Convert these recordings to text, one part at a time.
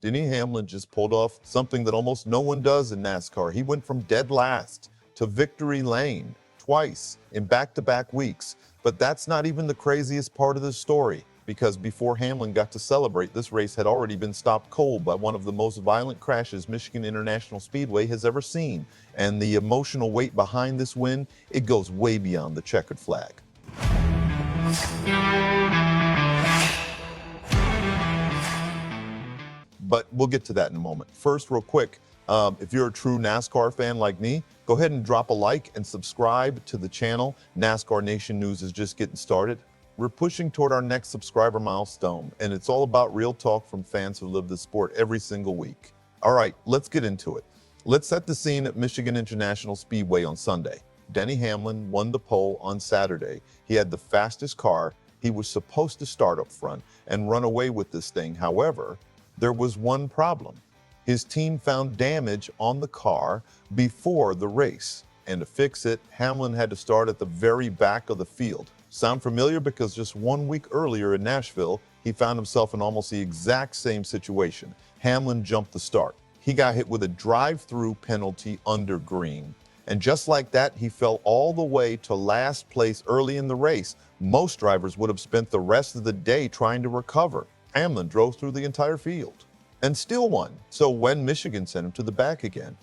Denny Hamlin just pulled off something that almost no one does in NASCAR. He went from dead last to victory lane twice in back-to-back weeks. But that's not even the craziest part of the story, because before Hamlin got to celebrate, this race had already been stopped cold by one of the most violent crashes Michigan International Speedway has ever seen. And the emotional weight behind this win, it goes way beyond the checkered flag. But we'll get to that in a moment. First, real quick, if you're a true NASCAR fan like me, go ahead and drop a like and subscribe to the channel. NASCAR Nation News is just getting started. We're pushing toward our next subscriber milestone, and it's all about real talk from fans who live the sport every single week. All right, let's get into it. Let's set the scene at Michigan International Speedway on Sunday. Denny Hamlin won the pole on Saturday. He had the fastest car. He was supposed to start up front and run away with this thing. However, there was one problem. His team found damage on the car before the race, and to fix it, Hamlin had to start at the very back of the field. Sound familiar? Because just 1 week earlier in Nashville, he found himself in almost the exact same situation. Hamlin jumped the start. He got hit with a drive-through penalty under green. And just like that, he fell all the way to last place early in the race. Most drivers would have spent the rest of the day trying to recover. Hamlin drove through the entire field and still won. So when Michigan sent him to the back again,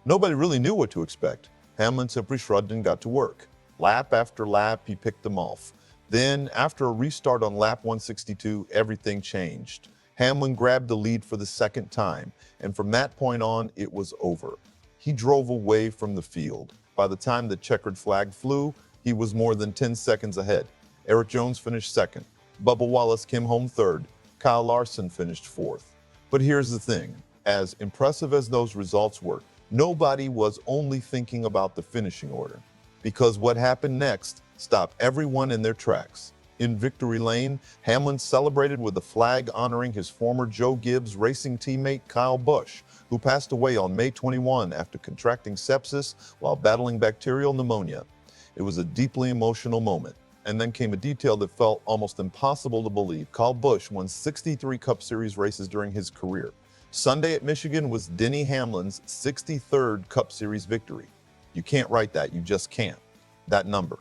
nobody really knew what to expect. Hamlin simply shrugged and got to work. Lap after lap, he picked them off. Then, after a restart on lap 162, everything changed. Hamlin grabbed the lead for the second time, and from that point on, it was over. He drove away from the field. By the time the checkered flag flew, he was more than 10 seconds ahead. Erik Jones finished second. Bubba Wallace came home third. Kyle Larson finished fourth. But here's the thing. As impressive as those results were, nobody was only thinking about the finishing order, because what happened next stopped everyone in their tracks. In victory lane, Hamlin celebrated with a flag honoring his former Joe Gibbs Racing teammate Kyle Busch, who passed away on May 21 after contracting sepsis while battling bacterial pneumonia. It was a deeply emotional moment. And then came a detail that felt almost impossible to believe. Kyle Busch won 63 Cup Series races during his career. Sunday at Michigan was Denny Hamlin's 63rd Cup Series victory. You can't write that, you just can't. That number,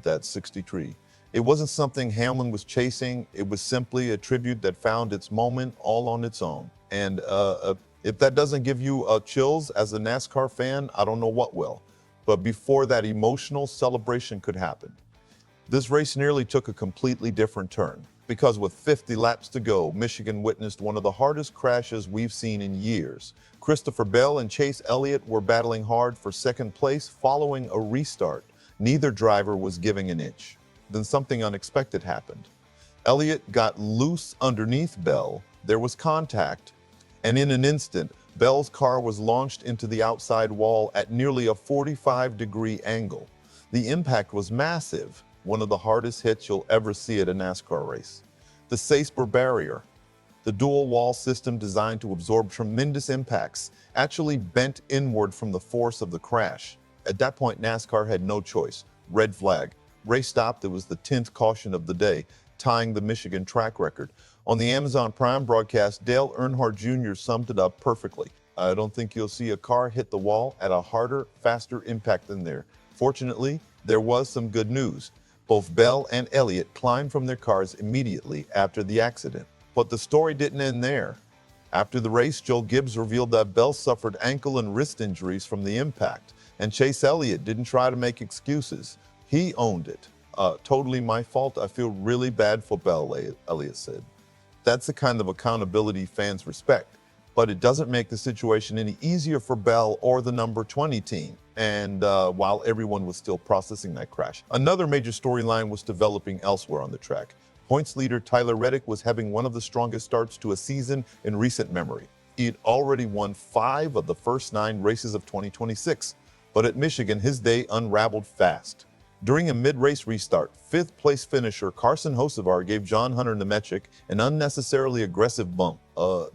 that's 63. It wasn't something Hamlin was chasing, it was simply a tribute that found its moment all on its own. And if that doesn't give you chills as a NASCAR fan, I don't know what will. But before that emotional celebration could happen, this race nearly took a completely different turn, because with 50 laps to go, Michigan witnessed one of the hardest crashes we've seen in years. Christopher Bell and Chase Elliott were battling hard for second place following a restart. Neither driver was giving an inch. Then something unexpected happened. Elliott got loose underneath Bell, there was contact, and in an instant, Bell's car was launched into the outside wall at nearly a 45-degree angle. The impact was massive. One of the hardest hits you'll ever see at a NASCAR race. The Saisper barrier, the dual wall system designed to absorb tremendous impacts, actually bent inward from the force of the crash. At that point, NASCAR had no choice. Red flag. Race stopped. It was the 10th caution of the day, tying the Michigan track record. On the Amazon Prime broadcast, Dale Earnhardt Jr. summed it up perfectly. I don't think you'll see a car hit the wall at a harder, faster impact than there. Fortunately, there was some good news. Both Bell and Elliott climbed from their cars immediately after the accident. But the story didn't end there. After the race, Joe Gibbs revealed that Bell suffered ankle and wrist injuries from the impact, and Chase Elliott didn't try to make excuses. He owned it. Totally my fault. I feel really bad for Bell, Elliott said. That's the kind of accountability fans respect. But it doesn't make the situation any easier for Bell or the number 20 team. And while everyone was still processing that crash, another major storyline was developing elsewhere on the track. Points leader Tyler Reddick was having one of the strongest starts to a season in recent memory. He had already won 5 of the first 9 races of 2026. But at Michigan, his day unraveled fast. During a mid-race restart, 5th place finisher Carson Hocevar gave John Hunter Nemechek an unnecessarily aggressive bump.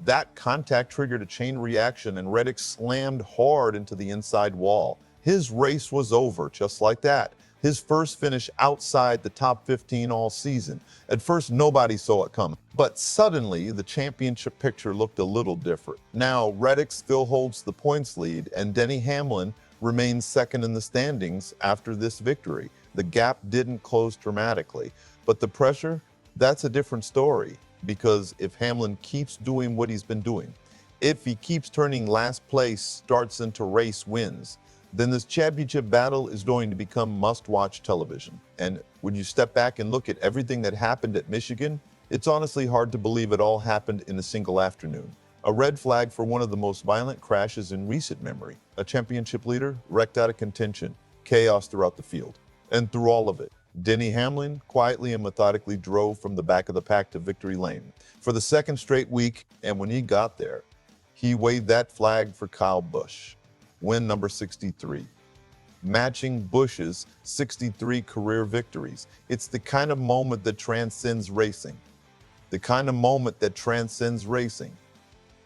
That contact triggered a chain reaction and Reddick slammed hard into the inside wall. His race was over just like that. his first finish outside the top 15 all season. At first, nobody saw it coming, but suddenly the championship picture looked a little different. Now, Reddick still holds the points lead, and Denny Hamlin remains second in the standings after this victory. The gap didn't close dramatically, but the pressure, that's a different story, because if Hamlin keeps doing what he's been doing, if he keeps turning last place starts into race wins, then this championship battle is going to become must-watch television. And when you step back and look at everything that happened at Michigan, it's honestly hard to believe it all happened in a single afternoon. A red flag for one of the most violent crashes in recent memory. A championship leader wrecked out of contention, chaos throughout the field. And through all of it, Denny Hamlin quietly and methodically drove from the back of the pack to victory lane for the second straight week, and when he got there, he waved that flag for Kyle Busch. Win number 63, matching Busch's 63 career victories. It's the kind of moment that transcends racing. The kind of moment that transcends racing.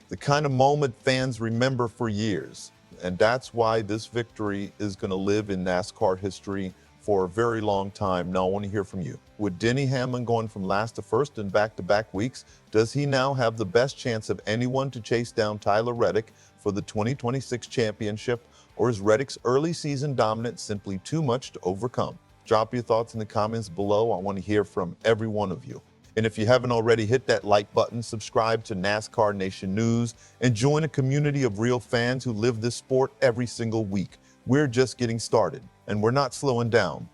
The kind of moment fans remember for years. And that's why this victory is going to live in NASCAR history for a very long time. Now I want to hear from you. With Denny Hamlin going from last to first in back-to-back weeks, does he now have the best chance of anyone to chase down Tyler Reddick for the 2026 championship, or is Reddick's early season dominance simply too much to overcome? Drop your thoughts in the comments below. I want to hear from every one of you. And if you haven't already, hit that like button, subscribe to NASCAR Nation News, and join a community of real fans who live this sport every single week. We're just getting started, and we're not slowing down.